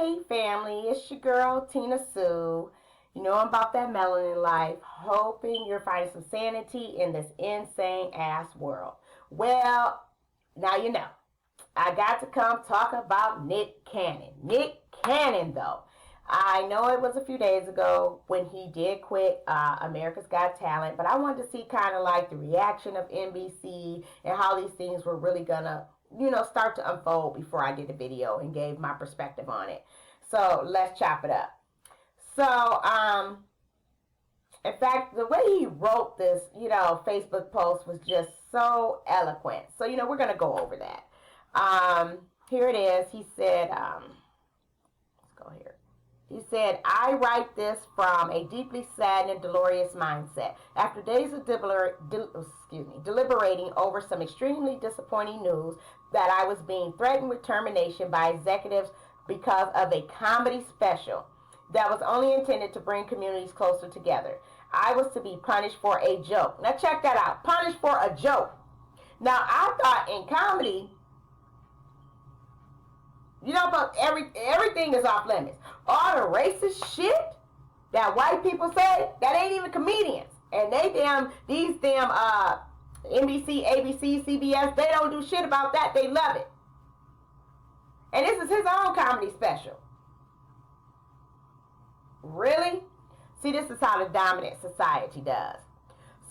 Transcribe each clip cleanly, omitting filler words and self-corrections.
Hey family, it's your girl Tina Sue. You know I'm about that melanin life, hoping you're finding some sanity in this insane ass world. Well, now you know. I got to come talk about Nick Cannon. Nick Cannon, though. I know it was a few days ago when he did quit America's Got Talent, but I wanted to see kind of like the reaction of NBC and how these things were really gonna, start to unfold before I did the video and gave my perspective on it. So let's chop it up. So, in fact, the way he wrote this, Facebook post was just so eloquent. So, we're gonna go over that. Here it is. He said, let's go here. He said, I write this from a deeply sad and dolorous mindset. After days of deliberating over some extremely disappointing news that I was being threatened with termination by executives because of a comedy special that was only intended to bring communities closer together. I was to be punished for a joke. Now check that out. Punished for a joke. Now I thought in comedy, but everything is off limits. All the racist shit that white people say, that ain't even comedians. And these damn NBC, ABC, CBS, they don't do shit about that. They love it. And this is his own comedy special. Really? See, this is how the dominant society does.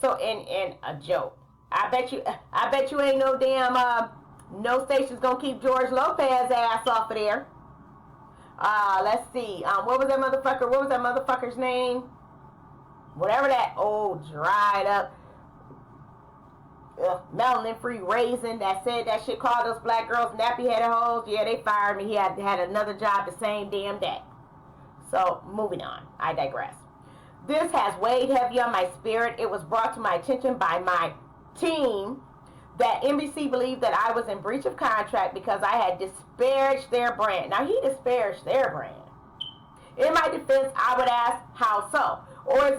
So in a joke, I bet you ain't no damn no station's gonna keep George Lopez ass off of there. Let's see. What was that motherfucker's name? Whatever that old dried up melanin free raisin that said that shit, called those black girls nappy headed hoes. Yeah, they fired me. He had another job the same damn day. So moving on. I digress. This has weighed heavy on my spirit. It was brought to my attention by my team that NBC believed that I was in breach of contract because I had disparaged their brand. Now, he disparaged their brand. In my defense, I would ask, how so? Or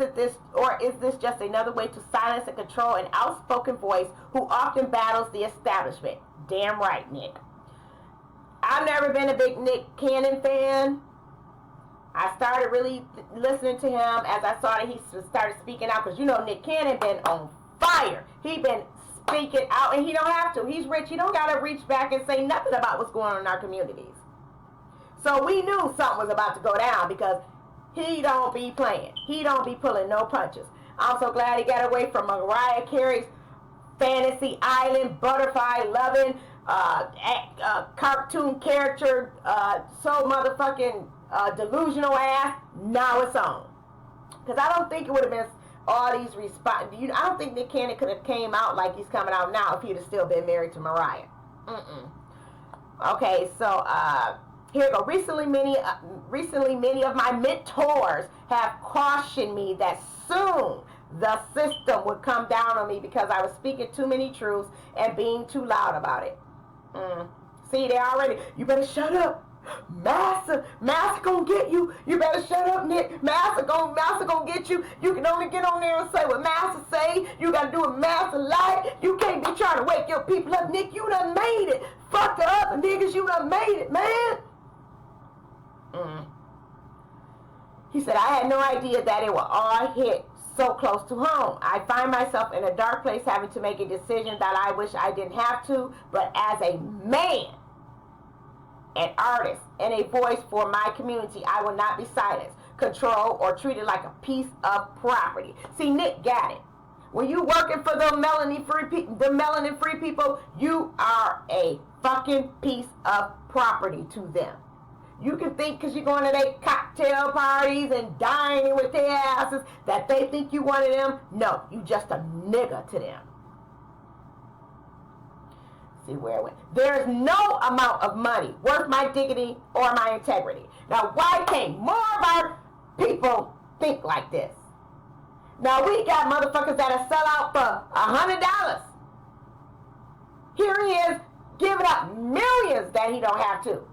is this just another way to silence and control an outspoken voice who often battles the establishment? Damn right, Nick. I've never been a big Nick Cannon fan. I started really listening to him as I saw that he started speaking out, because Nick Cannon been on fire. He been speaking out, and he don't have to. He's rich. He don't got to reach back and say nothing about what's going on in our communities. So we knew something was about to go down, because he don't be playing. He don't be pulling no punches. I'm so glad he got away from Mariah Carey's fantasy island, butterfly loving, cartoon character, so motherfucking delusional ass. Now it's on. Because I don't think it would have been all these response. I don't think Nick Cannon could have came out like he's coming out now if he'd have still been married to Mariah. Okay, so here we go. Recently, many of my mentors have cautioned me that soon the system would come down on me because I was speaking too many truths and being too loud about it. See, they already. You better shut up. Massa gonna get you. You better shut up, Nick. Massa gonna get you. You can only get on there and say what Massa say. You gotta do what Massa like. You can't be trying to wake your people up, Nick. You done made it. Fuck the other niggas. You done made it, man. He said, I had no idea that it would all hit so close to home. I find myself in a dark place having to make a decision that I wish I didn't have to, but as a man, an artist, and a voice for my community, I will not be silenced, controlled, or treated like a piece of property. See, Nick got it. When you working for the melanin free people, you are a fucking piece of property to them. You can think because you're going to their cocktail parties and dining with their asses that they think you one of them. No, you just a nigga to them. See where it went. There's no amount of money worth my dignity or my integrity. Now, why can't more of our people think like this? Now, we got motherfuckers that'll sell out for $100. Here he is giving up millions that he don't have to.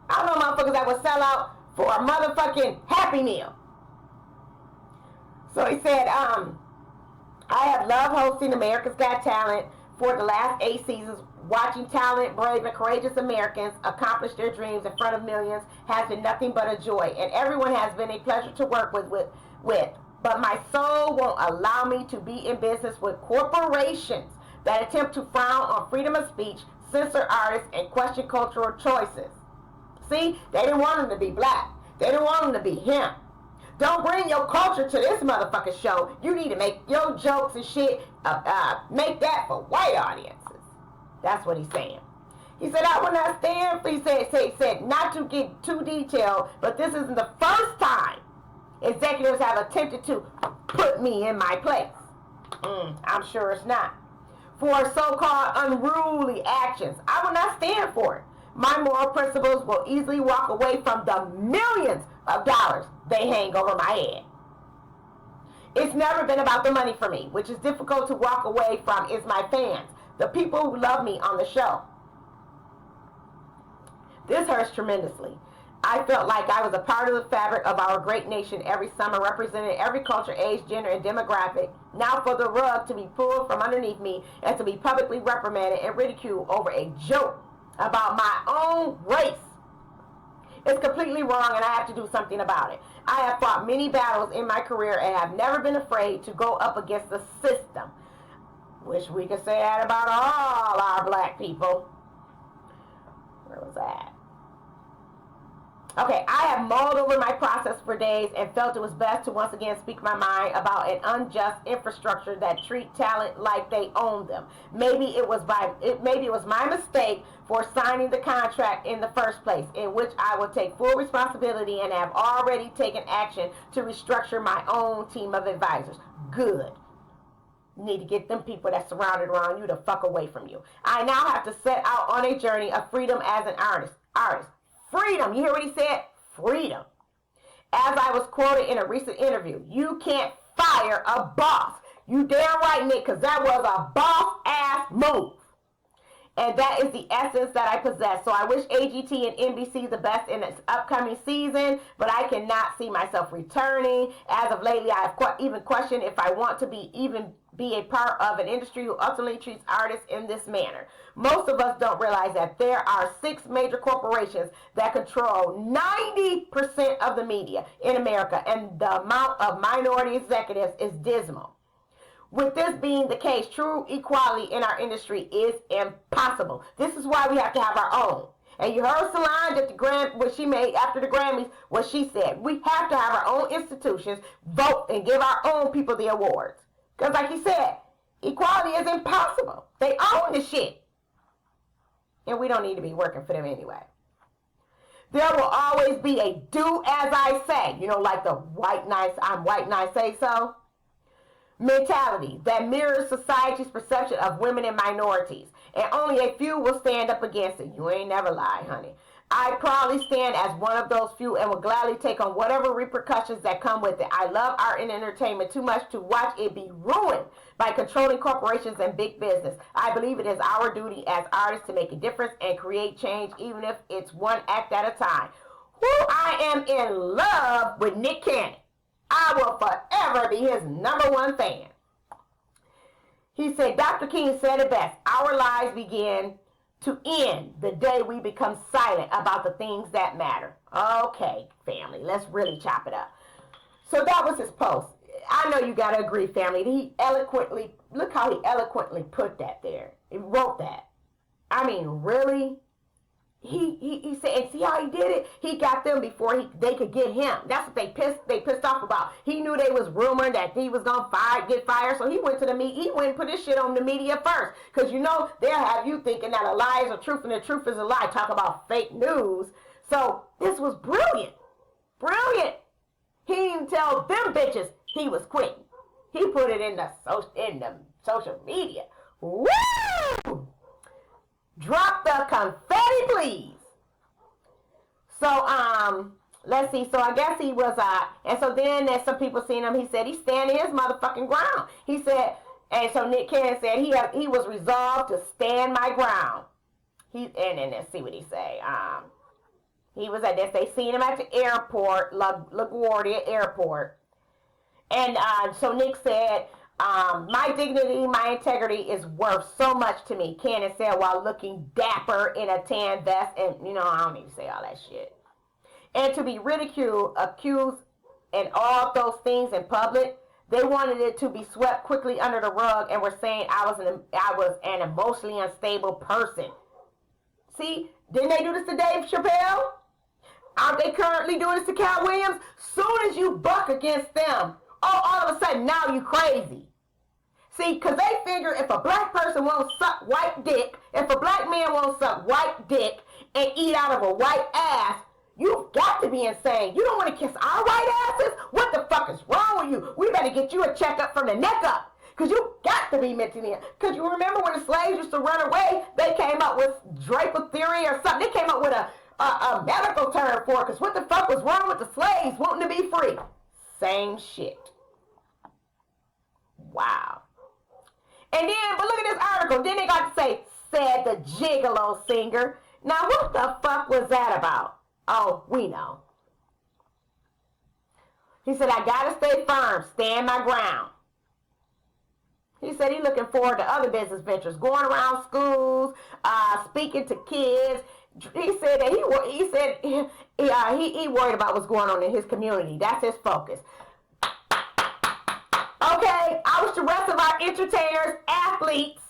I know motherfuckers that will sell out for a motherfucking Happy Meal. So he said, I have loved hosting America's Got Talent for the last 8 seasons Watching talented, brave, and courageous Americans accomplish their dreams in front of millions has been nothing but a joy, and everyone has been a pleasure to work with. But my soul won't allow me to be in business with corporations that attempt to frown on freedom of speech, censor artists, and question cultural choices. See, they didn't want him to be black. They didn't want him to be him. Don't bring your culture to this motherfucking show. You need to make your jokes and shit, make that for white audiences. That's what he's saying. He said, I will not stand for, he said, not to get too detailed, but this isn't the first time executives have attempted to put me in my place. I'm sure it's not. For so-called unruly actions, I will not stand for it. My moral principles will easily walk away from the millions of dollars they hang over my head. It's never been about the money for me, which is difficult to walk away from is my fans, the people who love me on the show. This hurts tremendously. I felt like I was a part of the fabric of our great nation every summer, representing every culture, age, gender, and demographic. Now for the rug to be pulled from underneath me and to be publicly reprimanded and ridiculed over a joke about my own race. It's completely wrong, and I have to do something about it. I have fought many battles in my career and have never been afraid to go up against the system. Wish we could say that about all our black people. Where was that? Okay, I have mulled over my process for days and felt it was best to once again speak my mind about an unjust infrastructure that treat talent like they own them. Maybe it was my mistake for signing the contract in the first place, in which I will take full responsibility and have already taken action to restructure my own team of advisors. Good. You need to get them people that surrounded around you to fuck away from you. I now have to set out on a journey of freedom as an artist. Freedom. You hear what he said? Freedom. As I was quoted in a recent interview, you can't fire a boss. You damn right, Nick, because that was a boss-ass move. And that is the essence that I possess. So I wish AGT and NBC the best in its upcoming season, but I cannot see myself returning. As of lately, I have even questioned if I want to be a part of an industry who ultimately treats artists in this manner. Most of us don't realize that there are 6 major corporations that control 90% of the media in America, and the amount of minority executives is dismal. With this being the case, true equality in our industry is impossible. This is why we have to have our own. And you heard Solange at what she made after the Grammys, what she said. We have to have our own institutions, vote, and give our own people the awards. Because like he said, equality is impossible. They own the shit. And we don't need to be working for them anyway. There will always be a do as I say. You know, like the I'm white and I say so mentality that mirrors society's perception of women and minorities. And only a few will stand up against it. You ain't never lied, honey. I proudly stand as one of those few and will gladly take on whatever repercussions that come with it. I love art and entertainment too much to watch it be ruined by controlling corporations and big business. I believe it is our duty as artists to make a difference and create change, even if it's one act at a time. I am in love with Nick Cannon. I will forever be his #1 fan. He said, Dr. King said it best. Our lives begin to end the day we become silent about the things that matter. Okay, family, let's really chop it up. So that was his post. I know you got to agree, family. Look how he eloquently put that there. He wrote that. I mean, really? He said, and see how he did it? He got them before they could get him. That's what they pissed off about. He knew they was rumoring that he was going to get fired, so he went to the media. He went and put his shit on the media first. Because, you know, they'll have you thinking that a lie is a truth and the truth is a lie. Talk about fake news. So this was brilliant. Brilliant. He didn't tell them bitches he was quitting. He put it in the social media. Woo! Drop the confetti, please. So, let's see. So I guess he was, and so then there's some people seen him. He said he's standing his motherfucking ground. He said, and so Nick Cannon said he was resolved to stand my ground. And then let's see what he say. He was at this. They seen him at the airport, LaGuardia Airport. And so Nick said, My dignity, my integrity is worth so much to me, Candace said while looking dapper in a tan vest. And, I don't need to say all that shit. And to be ridiculed, accused, and all those things in public, they wanted it to be swept quickly under the rug and were saying I was an emotionally unstable person. See, didn't they do this to Dave Chappelle? Aren't they currently doing this to Cat Williams? Soon as you buck against them, all of a sudden now you crazy. See, because they figure if a black person won't suck white dick, if a black man won't suck white dick and eat out of a white ass, you've got to be insane. You don't want to kiss our white asses? What the fuck is wrong with you? We better get you a checkup from the neck up. Because you got to be mentally ill. Because you remember when the slaves used to run away, they came up with Draper theory or something. They came up with a medical term for it. Because what the fuck was wrong with the slaves wanting to be free? Same shit. Wow. And then, but look at this article. Then they got to say, said the Gigolo singer. Now, what the fuck was that about? Oh, we know. He said, I gotta stay firm, stand my ground. He said he's looking forward to other business ventures, going around schools, speaking to kids. He said that he worried about what's going on in his community. That's his focus. Okay, I wish the rest of our entertainers, athletes,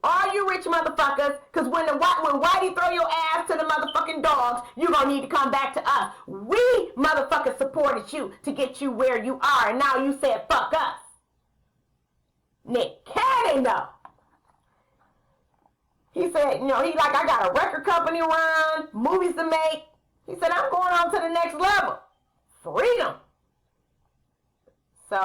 all you rich motherfuckers, because when Whitey throw your ass to the motherfucking dogs, you're going to need to come back to us. We motherfuckers supported you to get you where you are, and now you said fuck us. Nick Cannon, though. He said, I got a record company to run, movies to make. He said, I'm going on to the next level. Freedom. So,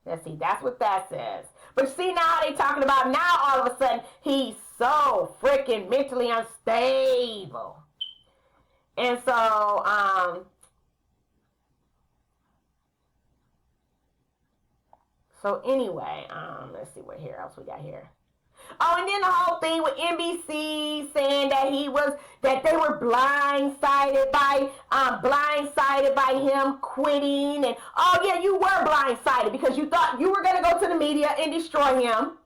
let's see, that's what that says. But see, now they talking about now all of a sudden he's so freaking mentally unstable. And so, anyway, let's see what else we got here. Oh, and then the whole thing with NBC saying that they were blindsided by him quitting, and oh yeah, you were blindsided because you thought you were gonna go to the media and destroy him.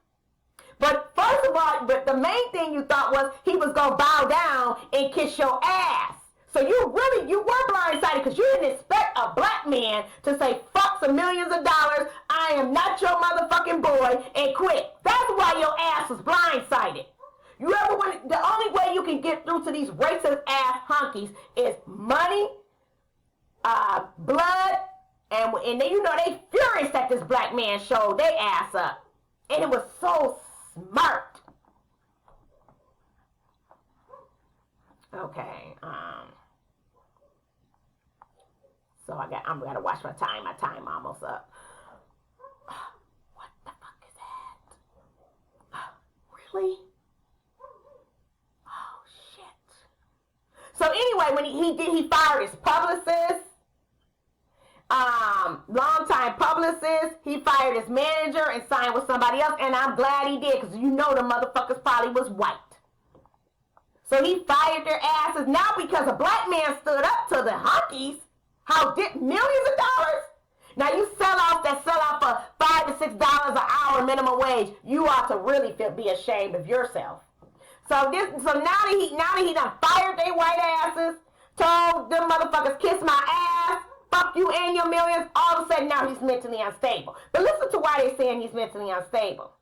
But first of all, the main thing you thought was he was gonna bow down and kiss your ass. So you were blindsided because you didn't expect a black man to say fuck some millions of dollars, I am not your motherfucking boy, and quit. That's why your ass was blindsided. The only way you can get through to these racist ass honkies is money, blood, and then they furious that this black man showed their ass up. And it was so smart. Okay, so I'm gonna watch my time. My time almost up. What the fuck is that? Really? Oh shit. So anyway, when he fired his publicist, longtime publicist, he fired his manager and signed with somebody else, and I'm glad he did, because the motherfuckers probably was white. So he fired their asses now because a black man stood up to the honkies. How did millions of dollars? Now you sell out for $5 to $6 an hour minimum wage. You ought to really be ashamed of yourself. So now that he done fired they white asses, told them motherfuckers kiss my ass, fuck you and your millions. All of a sudden now he's mentally unstable. But listen to why they're saying he's mentally unstable.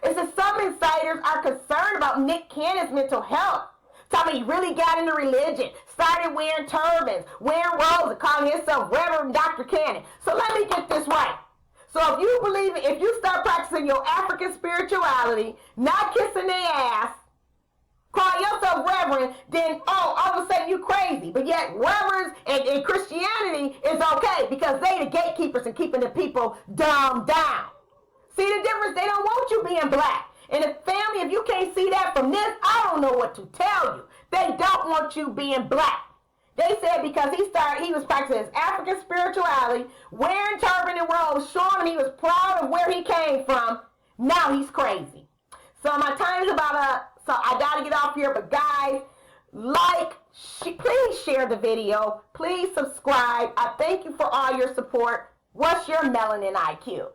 It says some insiders are concerned about Nick Cannon's mental health. Somebody he really got into religion, started wearing turbans, wearing robes, and calling himself Reverend Dr. Cannon. So let me get this right. So if you start practicing your African spirituality, not kissing their ass, call yourself Reverend, then all of a sudden you crazy. But yet Reverends and Christianity is okay because they the gatekeepers and keeping the people dumbed down. See the difference? They don't want you being black. And if you can't see that from this, I don't know what to tell you. They don't want you being black. They said because he was practicing his African spirituality, wearing turban and robes, showing him he was proud of where he came from. Now he's crazy. So my time is about up. So I got to get off here. But guys, like, Please share the video. Please subscribe. I thank you for all your support. What's your melanin IQ?